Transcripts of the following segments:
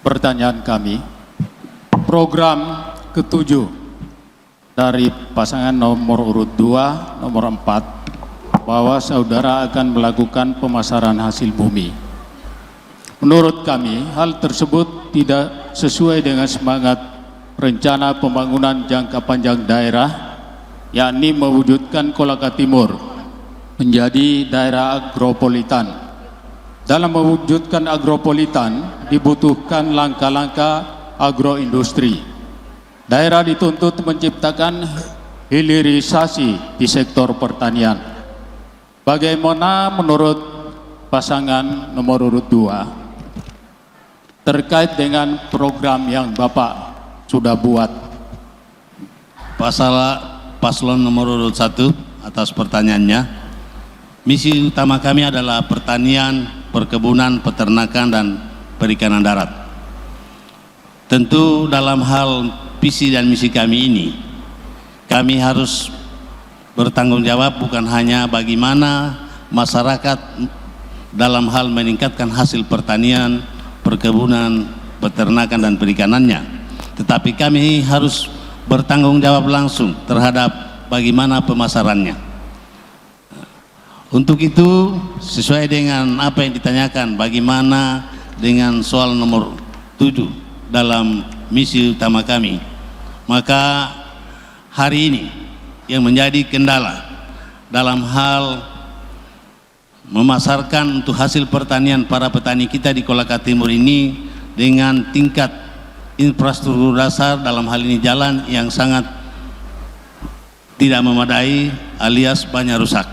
pertanyaan kami, program ketujuh dari pasangan nomor urut 2, nomor 4, bahwa saudara akan melakukan pemasaran hasil bumi. Menurut kami, hal tersebut tidak sesuai dengan semangat rencana pembangunan jangka panjang daerah, yakni mewujudkan Kolaka Timur menjadi daerah agropolitan. Dalam mewujudkan agropolitan dibutuhkan langkah-langkah agroindustri. Daerah dituntut menciptakan hilirisasi di sektor pertanian. Bagaimana menurut pasangan nomor urut 2 terkait dengan program yang Bapak sudah buat? Paslon nomor urut 1 atas pertanyaannya. Misi utama kami adalah pertanian, perkebunan, peternakan, dan perikanan darat. Tentu dalam hal visi dan misi kami ini, kami harus bertanggung jawab bukan hanya bagaimana masyarakat dalam hal meningkatkan hasil pertanian, perkebunan, peternakan, dan perikanannya, tetapi kami harus bertanggung jawab langsung terhadap bagaimana pemasarannya. Untuk itu, sesuai dengan apa yang ditanyakan, bagaimana dengan soal nomor 7 dalam misi utama kami, maka hari ini yang menjadi kendala dalam hal memasarkan untuk hasil pertanian para petani kita di Kolaka Timur ini dengan tingkat infrastruktur dasar, dalam hal ini jalan yang sangat tidak memadai alias banyak rusak.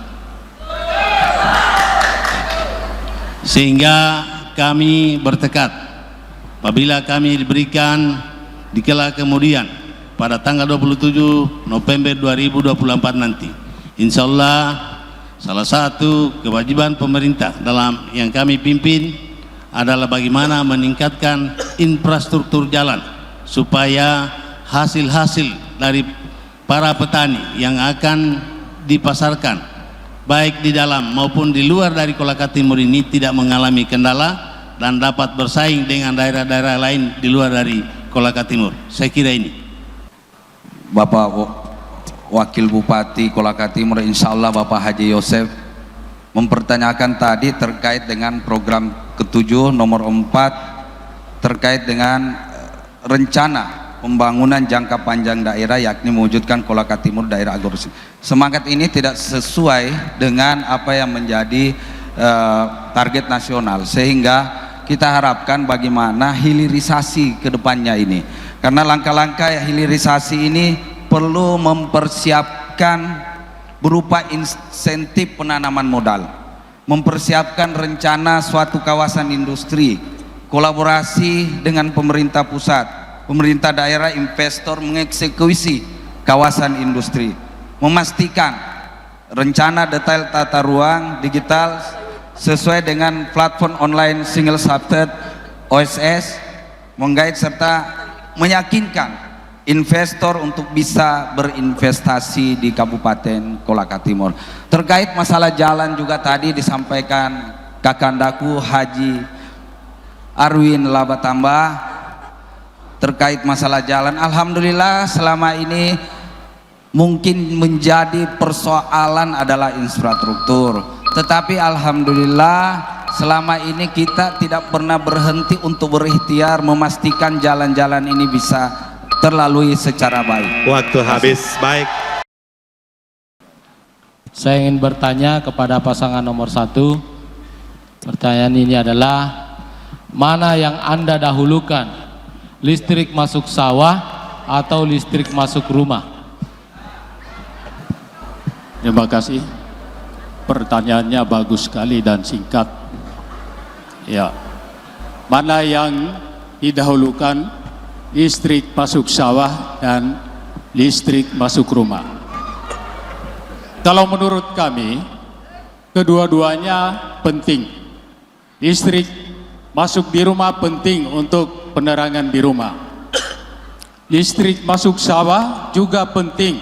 Sehingga kami bertekad apabila kami diberikan dikala kemudian pada tanggal 27 November 2024 nanti, insya Allah salah satu kewajiban pemerintah dalam yang kami pimpin adalah bagaimana meningkatkan infrastruktur jalan supaya hasil-hasil dari para petani yang akan dipasarkan baik di dalam maupun di luar dari Kolaka Timur ini tidak mengalami kendala dan dapat bersaing dengan daerah-daerah lain di luar dari Kolaka Timur. Saya kira ini. Bapak Wakil Bupati Kolaka Timur, insya Allah Bapak Haji Yosef mempertanyakan tadi terkait dengan program ketujuh nomor 4 terkait dengan rencana pembangunan jangka panjang daerah, yakni mewujudkan Kolaka Timur daerah agroindustri. Semangat ini tidak sesuai dengan apa yang menjadi target nasional, sehingga kita harapkan bagaimana hilirisasi ke depannya ini, karena langkah-langkah hilirisasi ini perlu mempersiapkan berupa insentif penanaman modal, mempersiapkan rencana suatu kawasan industri, kolaborasi dengan pemerintah pusat, pemerintah daerah, investor mengeksekusi kawasan industri, memastikan rencana detail tata ruang digital sesuai dengan platform online single subject OSS, menggait serta meyakinkan investor untuk bisa berinvestasi di Kabupaten Kolaka Timur. Terkait masalah jalan juga tadi disampaikan Kakandaku Haji Arwin Labatambah terkait masalah jalan. Alhamdulillah selama ini mungkin menjadi persoalan adalah infrastruktur, tetapi alhamdulillah selama ini kita tidak pernah berhenti untuk berikhtiar memastikan jalan-jalan ini bisa terlalui secara baik. Waktu habis. Baik. Saya ingin bertanya kepada pasangan nomor 1. Pertanyaan ini adalah, mana yang Anda dahulukan, listrik masuk sawah atau listrik masuk rumah? Terima kasih. Pertanyaannya bagus sekali dan singkat. Ya, mana yang didahulukan, listrik masuk sawah dan listrik masuk rumah? Kalau menurut kami, kedua-duanya penting. Listrik masuk di rumah penting untuk penerangan di rumah. Listrik masuk sawah juga penting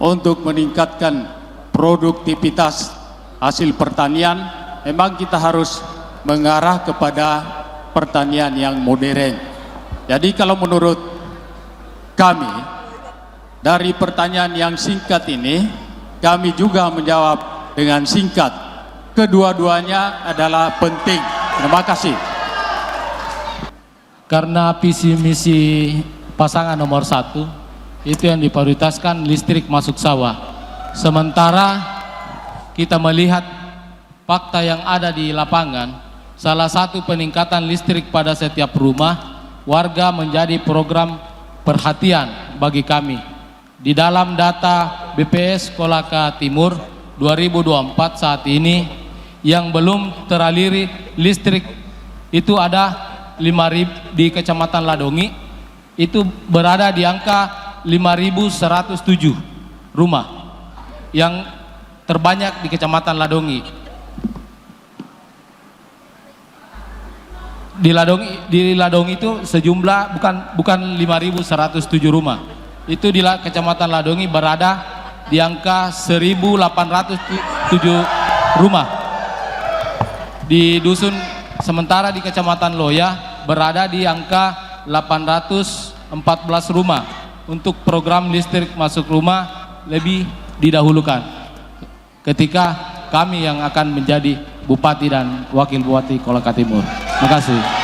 untuk meningkatkan produktivitas hasil pertanian. Memang kita harus mengarah kepada pertanian yang modern, Jadi kalau menurut kami, dari pertanyaan yang singkat ini, kami juga menjawab dengan singkat. Kedua-duanya adalah penting. Terima kasih. Karena visi misi pasangan nomor 1 itu yang diprioritaskan listrik masuk sawah. Sementara kita melihat fakta yang ada di lapangan, salah satu peningkatan listrik pada setiap rumah warga menjadi program perhatian bagi kami. Di dalam data BPS Kolaka Timur 2024 saat ini yang belum teraliri listrik itu ada 5.000 di Kecamatan Ladongi, itu berada di angka 5.107 rumah yang terbanyak di Kecamatan Ladongi. Di Ladongi itu sejumlah bukan 5.107 rumah. Itu di Kecamatan Ladongi berada di angka 1.807 rumah. Di dusun sementara di Kecamatan Loya berada di angka 814 rumah. Untuk program listrik masuk rumah lebih didahulukan ketika kami yang akan menjadi Bupati dan Wakil Bupati Kolaka Timur. Terima kasih.